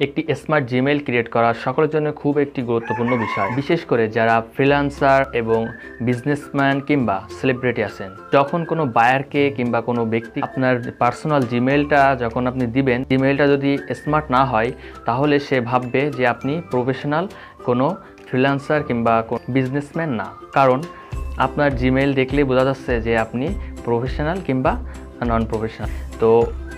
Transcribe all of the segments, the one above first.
একটি smart Gmail create করা সকলের জন্য খুব একটি গুরুত্বপূর্ণ বিষয়, বিশেষ করে যারা ফ্রিল্যান্সার এবং বিজনেসম্যান কিংবা সেলিব্রিটি আছেন। যখন কোনো বায়ারকে কিংবা কোনো ব্যক্তি আপনার পার্সোনাল জিমেইলটা যখন আপনি দিবেন, জিমেইলটা যদি স্মার্ট না হয় তাহলে সে ভাববে যে আপনি প্রফেশনাল কোনো ফ্রিল্যান্সার কিংবা বিজনেসম্যান না, কারণ আপনার জিমেইল দেখলেই বোঝা যাচ্ছে যে আপনি প্রফেশনাল কিংবা নন প্রফেশনাল। তো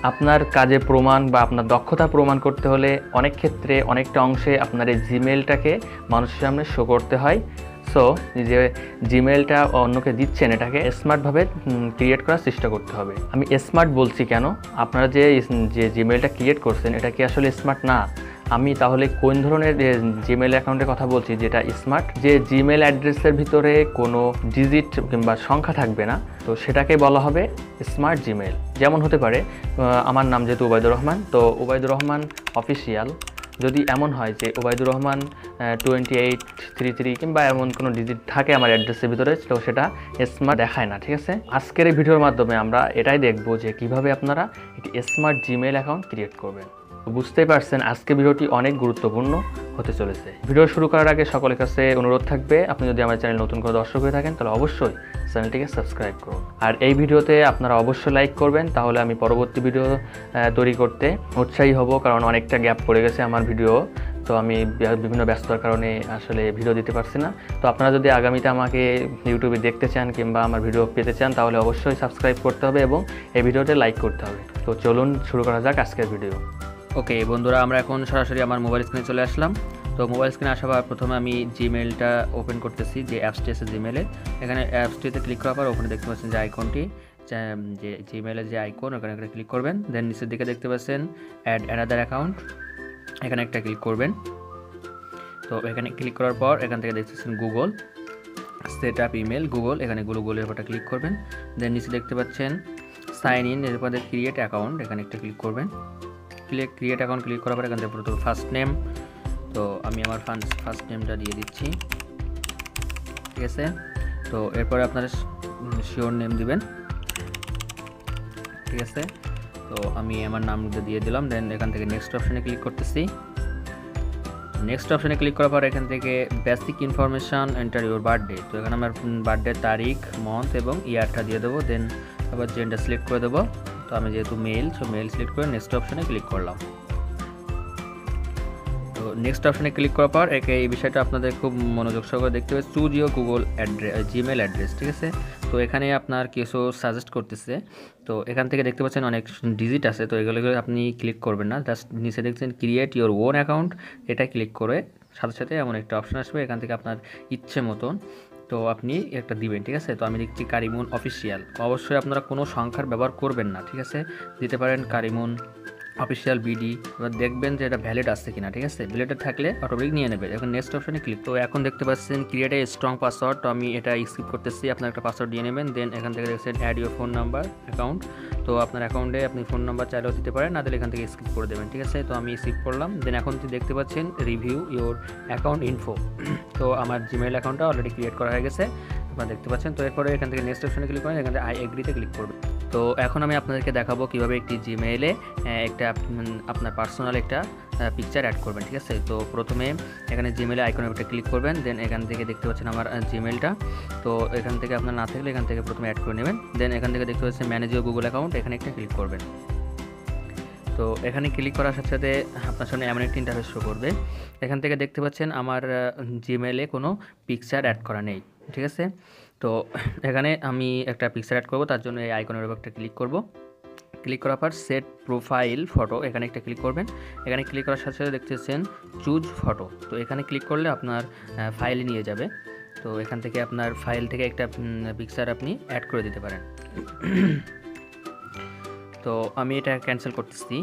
আপনার কাজে প্রমাণ বা আপনার দক্ষতা প্রমাণ করতে হলে অনেক ক্ষেত্রে অনেকটা অংশে আপনার এই জিমেইলটাকে মানুষের সামনে শো করতে হয়। সো যে জিমেইলটা অন্যকে দিচ্ছেন এটাকে স্মার্টভাবে ক্রিয়েট করার চেষ্টা করতে হবে। আমি স্মার্ট বলছি কেন, আপনারা যে জিমেইলটা ক্রিয়েট করছেন এটা কি আসলে স্মার্ট না? আমি তাহলে কোন ধরনের জিমেইল অ্যাকাউন্টের কথা বলছি যেটা স্মার্ট? যে জিমেইল অ্যাড্রেসের ভিতরে কোনো ডিজিট কিংবা সংখ্যা থাকবে না, তো সেটাকে বলা হবে স্মার্ট জিমেইল। যেমন হতে পারে আমার নাম যেহেতু ওবায়দুর রহমান, তো ওবায়দুর রহমান অফিসিয়াল যদি এমন হয় যে ওবায়দুর রহমান 2833 কিংবা এমন কোনো ডিজিট থাকে আমার অ্যাড্রেসের ভিতরে, তো সেটা স্মার্ট দেখায় না। ঠিক আছে, আজকের এই ভিডিওর মাধ্যমে আমরা এটাই দেখব যে কিভাবে আপনারা একটি স্মার্ট জিমেইল অ্যাকাউন্ট ক্রিয়েট করবেন। বুঝতেই পারছেন আজকে ভিডিওটি অনেক গুরুত্বপূর্ণ হতে চলেছে। ভিডিও শুরু করার আগে সকলের কাছে অনুরোধ থাকবে, আপনি যদি আমার চ্যানেল নতুন করে দর্শক হয়ে থাকেন তাহলে অবশ্যই চ্যানেলটিকে সাবস্ক্রাইব করুন। আর এই ভিডিওতে আপনারা অবশ্যই লাইক করবেন, তাহলে আমি পরবর্তী ভিডিও তৈরি করতে উৎসাহী হব, কারণ অনেকটা গ্যাপ পড়ে গেছে আমার ভিডিও, তো আমি বিভিন্ন ব্যস্ততার কারণে আসলে ভিডিও দিতে পারছি না। তো আপনারা যদি আগামীতে আমাকে ইউটিউবে দেখতে চান কিংবা আমার ভিডিও পেতে চান তাহলে অবশ্যই সাবস্ক্রাইব করতে হবে এবং এই ভিডিওতে লাইক করতে হবে। তো চলুন শুরু করা যাক আজকের ভিডিও। ওকে বন্ধুরা, আমরা এখন সরাসরি আমার মোবাইল স্ক্রিনে চলে আসলাম। তো মোবাইল স্ক্রিনে আসার প্রথমে আমি জিমেইলটা ওপেন করতেছি, যে অ্যাপসটি আছে জিমেইলে। এখানে অ্যাপসটিতে ক্লিক করার পর ওখানে দেখতে পাচ্ছেন যে আইকনটি, যে জিমেইলের যে আইকন, ওখানে একটা ক্লিক করবেন। দেন নিচের দিকে দেখতে পাচ্ছেন অ্যাড অ্যানাদার অ্যাকাউন্ট, এখানে একটা ক্লিক করবেন। তো এখানে ক্লিক করার পর এখান থেকে দেখতেছেন Google set up email Google, এখানে গুগলের উপরটা ক্লিক করবেন। দেন নিচে দেখতে পাচ্ছেন সাইন ইন, এরপর ক্রিয়েট অ্যাকাউন্ট, এখানে একটা ক্লিক করবেন। ক্রিয়েট অ্যাকাউন্ট ক্লিক করার পর এখান থেকে প্রথমে ফার্স্ট নেম, তো আমি আমার ফার্স্ট নেমটা দিয়ে দিচ্ছি। ঠিক আছে, তো এরপরে আপনারা শিওর নেম দিবেন। ঠিক আছে, তো আমি আমার নামটা দিয়ে দিলাম। দেন এখান থেকে নেক্সট অপশানে ক্লিক করতেছি। নেক্সট অপশানে ক্লিক করার পর এখান থেকে basic information enter your birthday, তো এখানে আমার বার্থডে তারিখ, মান্থ এবং ইয়ারটা দিয়ে দেবো। দেন আবার জেন্ডার সিলেক্ট করে দেবো। তো আমি যেহেতু মেল, সো মেল সিলেক্ট করে নেক্সট অপশানে ক্লিক করলাম। তো নেক্সট অপশানে ক্লিক করার পর এই বিষয়টা আপনাদের খুব মনোযোগ সহকারে দেখতে হবে, choose your Google Gmail address. ঠিক আছে, তো এখানে আপনার কিছু সাজেস্ট করতেছে। তো এখান থেকে দেখতে পাচ্ছেন অনেক ডিজিট আছে, তো এগুলো আপনি ক্লিক করবেন না, জাস্ট নিচে দেখছেন ক্রিয়েট ইউর ওন অ্যাকাউন্ট, এটা ক্লিক করে সাথে সাথে এমন একটা অপশান আসবে, এখান থেকে আপনার ইচ্ছে মতন তো আপনি একটা দিবেন। ঠিক আছে, তো আমি দেখছি কারিমুন অফিসিয়াল, অবশ্যই আপনারা কোনো সংখ্যার ব্যবহার করবেন না। ঠিক আছে, দিতে পারেন কারিমুন অফিসিয়াল বিডি, এবার দেখবেন যে এটা ভ্যালিড আছে কিনা। ঠিক আছে, ভ্যালিড থাকলে অটোমেটিক নিয়ে নেবে। এখন নেক্সট অপশানে ক্লিক, তো এখন দেখতে পাচ্ছেন ক্রিয়েট এ স্ট্রং পাসওয়ার্ড, তো আমি এটা স্কিপ করতেছি, আপনার একটা পাসওয়ার্ড দিয়ে নেবেন। দেন এখান থেকে দেখছেন add your phone number account, তো আপনার অ্যাকাউন্টে আপনি ফোন নাম্বার চাইলেও দিতে পারেন, না দিলে এখান থেকে স্কিপ করে দেবেন। ঠিক আছে, তো আমি স্কিপ করলাম। দেন এখন দেখতে পাচ্ছেন রিভিউ ইউর অ্যাকাউন্ট ইনফো, তো আমার জিমেইল অ্যাকাউন্টটা অলরেডি ক্রিয়েট করা হয়ে গেছে, আপনারা দেখতে পাচ্ছেন। তো এরপরে এখান থেকে নেক্সট অপশানে ক্লিক করেন, এখান থেকে আই এগ্রিতে ক্লিক করবেন। তো এখন আমি আপনাদেরকে দেখাবো কীভাবে একটি জিমেইলে একটা আপনার পার্সোনাল একটা পিকচার অ্যাড করবেন। ঠিক আছে, তো প্রথমে এখানে জিমেইলে আইকনের উপরে ক্লিক করবেন। দেন এখান থেকে দেখতে পাচ্ছেন আমার জিমেইলটা, তো এখান থেকে আপনার না থাকলে এখান থেকে প্রথমে অ্যাড করে নেবেন। দেন এখান থেকে দেখতে পাচ্ছেন ম্যানেজ ইউর গুগল অ্যাকাউন্ট, এখানে একটা ক্লিক করবেন। তো এখানে ক্লিক করার সাথে সাথে আপনার সামনে এমন একটি ইন্টারফেস শো করবে। এখান থেকে দেখতে পাচ্ছেন আমার জিমেইলে কোনো পিকচার অ্যাড করা নেই। ঠিক আছে, তো এখানে আমি একটা পিকচার অ্যাড করব, তার জন্য এই আইকনের উপর একটা ক্লিক করব। ক্লিক করার পর সেট প্রোফাইল ফটো, এখানে একটা ক্লিক করবেন। এখানে ক্লিক করার সাথে সাথে দেখতেছেন চুজ ফটো, তো এখানে ক্লিক করলে আপনার ফাইলে নিয়ে যাবে। তো এখান থেকে আপনার ফাইল থেকে একটা পিকচার আপনি অ্যাড করে দিতে পারেন। তো আমি এটা ক্যান্সেল করতেছি,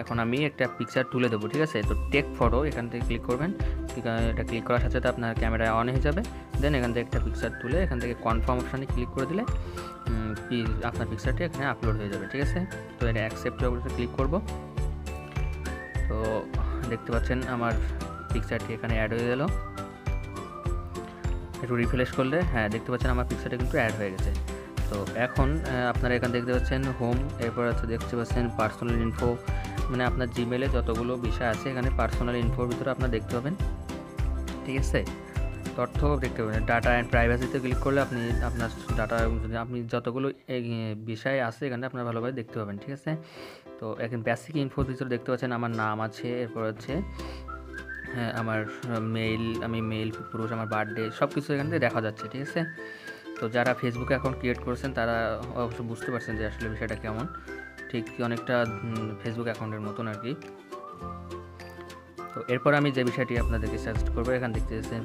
এখন আমি একটা পিকচার তুলে দেবো। ঠিক আছে, তো টেক ফটো, এখান থেকে ক্লিক করবেন। এটা ক্লিক করার সাথে সাথে আপনার ক্যামেরা অন হয়ে যাবে। দেন এখান থেকে একটা পিকচার তুলে এখান থেকে কনফার্ম অপশানে ক্লিক করে দিলে আপনার পিকচারটি এখানে আপলোড হয়ে যাবে। ঠিক আছে, তো এটা অ্যাকসেপ্টের উপরে ক্লিক করব। তো দেখতে পাচ্ছেন আমার পিকচারটি এখানে অ্যাড হয়ে গেল। একটু রিফ্রেশ করলে হ্যাঁ দেখতে পাচ্ছেন আমার পিকচারটা কিন্তু অ্যাড হয়ে গেছে। তো এখন আপনারা এখানে দেখতে পাচ্ছেন হোম, এরপর দেখতে পাচ্ছেন পার্সোনাল ইনফো, মানে আপনার জিমেলে যতগুলো বিষয় আছে এখানে পার্সোনাল ইনফোর ভিতরে আপনার দেখতে পাবেন, ঠিক আছে। তথ্য দেখতে পাবেন, ডাটা অ্যান্ড প্রাইভেসিতে ক্লিক করলে আপনি আপনার ডাটা এবং যদি আপনি যতগুলো বিষয় আছে এখানে আপনার ভালোভাবে দেখতে পাবেন, ঠিক আছে। তো এখন বেসিক ইনফোর ভিতরে দেখতে পাচ্ছেন আমার নাম আছে, এরপর হচ্ছে হ্যাঁ আমার মেইল, আমি মেল পুরুষ, আমার বার্থডে সব কিছু এখান থেকে দেখা যাচ্ছে, ঠিক আছে। তো যারা ফেসবুকে অ্যাকাউন্ট ক্রিয়েট করেছেন তারা অবশ্যই বুঝতে পারছেন যে আসলে বিষয়টা কেমন, ঠিক অনেকটা ফেসবুক অ্যাকাউন্টের মতন আর কি। তো এরপর আমি যে বিষয়টি আপনাদেরকে সাজেস্ট করবো, এখান দেখতে চাচ্ছেন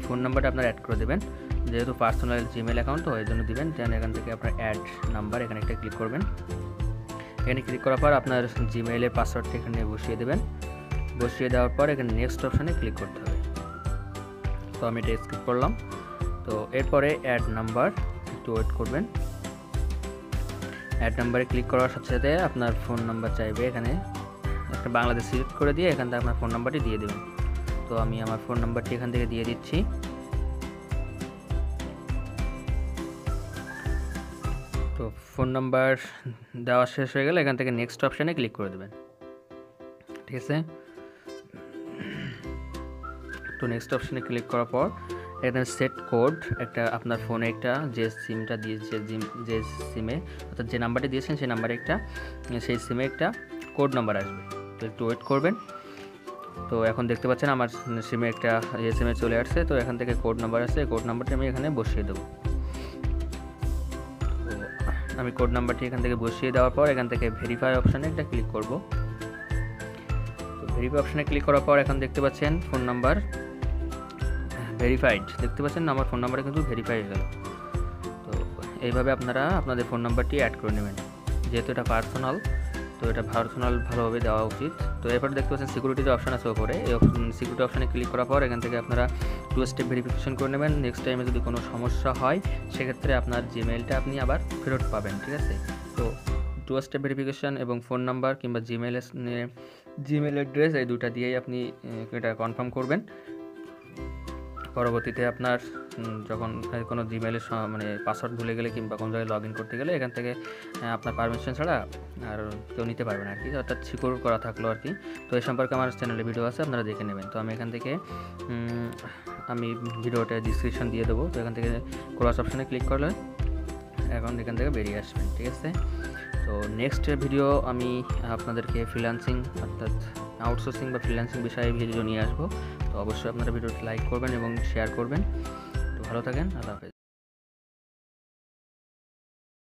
ফোন নাম্বারটা আপনারা অ্যাড করে দেবেন, যেহেতু পার্সোনাল জিমেল অ্যাকাউন্ট তো এই জন্য দেবেন। দেন এখান থেকে আপনার অ্যাড নাম্বার এখানে একটা ক্লিক করবেন। এখানে ক্লিক করার পর আপনার জিমেইলের পাসওয়ার্ডটা এখানে বসিয়ে দেবেন। বসিয়ে দেওয়ার পর এখানে নেক্সট অপশানে ক্লিক করতে হবে। তো আমি এটা স্কিপ করলাম। তো এরপরে অ্যাড নাম্বার, একটু ওয়েট করবেন। অ্যাড নাম্বারে ক্লিক করার সাথে সাথে আপনার ফোন নাম্বার চাইবে, এখানে একটা বাংলাদেশ সিলেক্ট করে দিয়ে এখান থেকে আপনার ফোন নাম্বারটি দিয়ে দেবেন। তো আমি আমার ফোন নাম্বারটি এখান থেকে দিয়ে দিচ্ছি। তো ফোন নাম্বার দেওয়া শেষ হয়ে গেলে এখান থেকে নেক্সট অপশানে ক্লিক করে দেবেন, ঠিক আছে। তো নেক্সট অপশানে ক্লিক করার পর এখানে সেট কোড, একটা আপনার ফোনে একটা যে সিমটা দিয়েছে, যে সিমে অর্থাৎ যে নাম্বারটি দিয়েছেন সেই নাম্বারে একটা, সেই সিমে একটা কোড নাম্বার আসবে। তো একটু ওয়েট করবেন। তো এখন দেখতে পাচ্ছেন আমার সিমে একটা এসএমএ চলে আসছে। তো এখান থেকে কোড নাম্বার আছে, কোড নাম্বারটি আমি এখানে বসিয়ে দেবো। তো আমি কোড নাম্বারটি এখান থেকে বসিয়ে দেওয়ার পর এখান থেকে ভেরিফাই অপশানে একটা ক্লিক করব। তো ভেরিফাই অপশানে ক্লিক করার পর এখন দেখতে পাচ্ছেন ফোন নাম্বার ভেরিফাইড, দেখতে পাচ্ছেন আমার ফোন নাম্বারটা কিন্তু ভেরিফাই হয়ে গেল। তো এইভাবে আপনারা আপনাদের ফোন নাম্বারটি অ্যাড করে নেবেন, যেহেতু এটা পার্সোনাল, তো এটা ভালোভাবে দেওয়া উচিত। তো এরপর দেখতে পাচ্ছেন সিকিউরিটির অপশান আছে ওপরে, এই সিকিউরিটি অপশানে ক্লিক করার পর এখান থেকে আপনারা 2 স্টেপ ভেরিফিকেশন করে নেবেন। নেক্সট টাইমে যদি কোনো সমস্যা হয় সেক্ষেত্রে আপনার জিমেইলটা আপনি আবার ফেরত পাবেন, ঠিক আছে। তো 2 স্টেপ ভেরিফিকেশন এবং ফোন নাম্বার কিংবা জিমেইল অ্যাড্রেস এই দুটা দিয়েই আপনি এটা কনফার্ম করবেন। পরবর্তীতে আপনার যখন কোনো জিমেইলের মানে পাসওয়ার্ড ভুলে গেলে কিংবা কোনো জায়গায় লগ ইন করতে গেলে এখান থেকে আপনার পারমিশন ছাড়া আর কেউ নিতে পারবে না আর কি, অর্থাৎ সিকিউর করা থাকলো আর কি। তো এই সম্পর্কে আমার চ্যানেলে ভিডিও আছে, আপনারা দেখে নেবেন। তো আমি এখান থেকে আমি ভিডিওটা ডিসক্রিপশন দিয়ে দেবো। তো এখান থেকে ক্রস অপশানে ক্লিক করলে এখন এখান থেকে বেরিয়ে আসবেন, ঠিক আছে। তো নেক্সট ভিডিও আমি আপনাদেরকে ফ্রিল্যান্সিং অর্থাৎ আউটসোর্সিং বা ফ্রিল্যান্সিং বিষয়ে ভিডিও নিয়ে আসবো। তো অবশ্যই আপনারা ভিডিওটি লাইক করবেন এবং শেয়ার করবেন। তো ভালো থাকেন, আল্লাহ হাফেজ।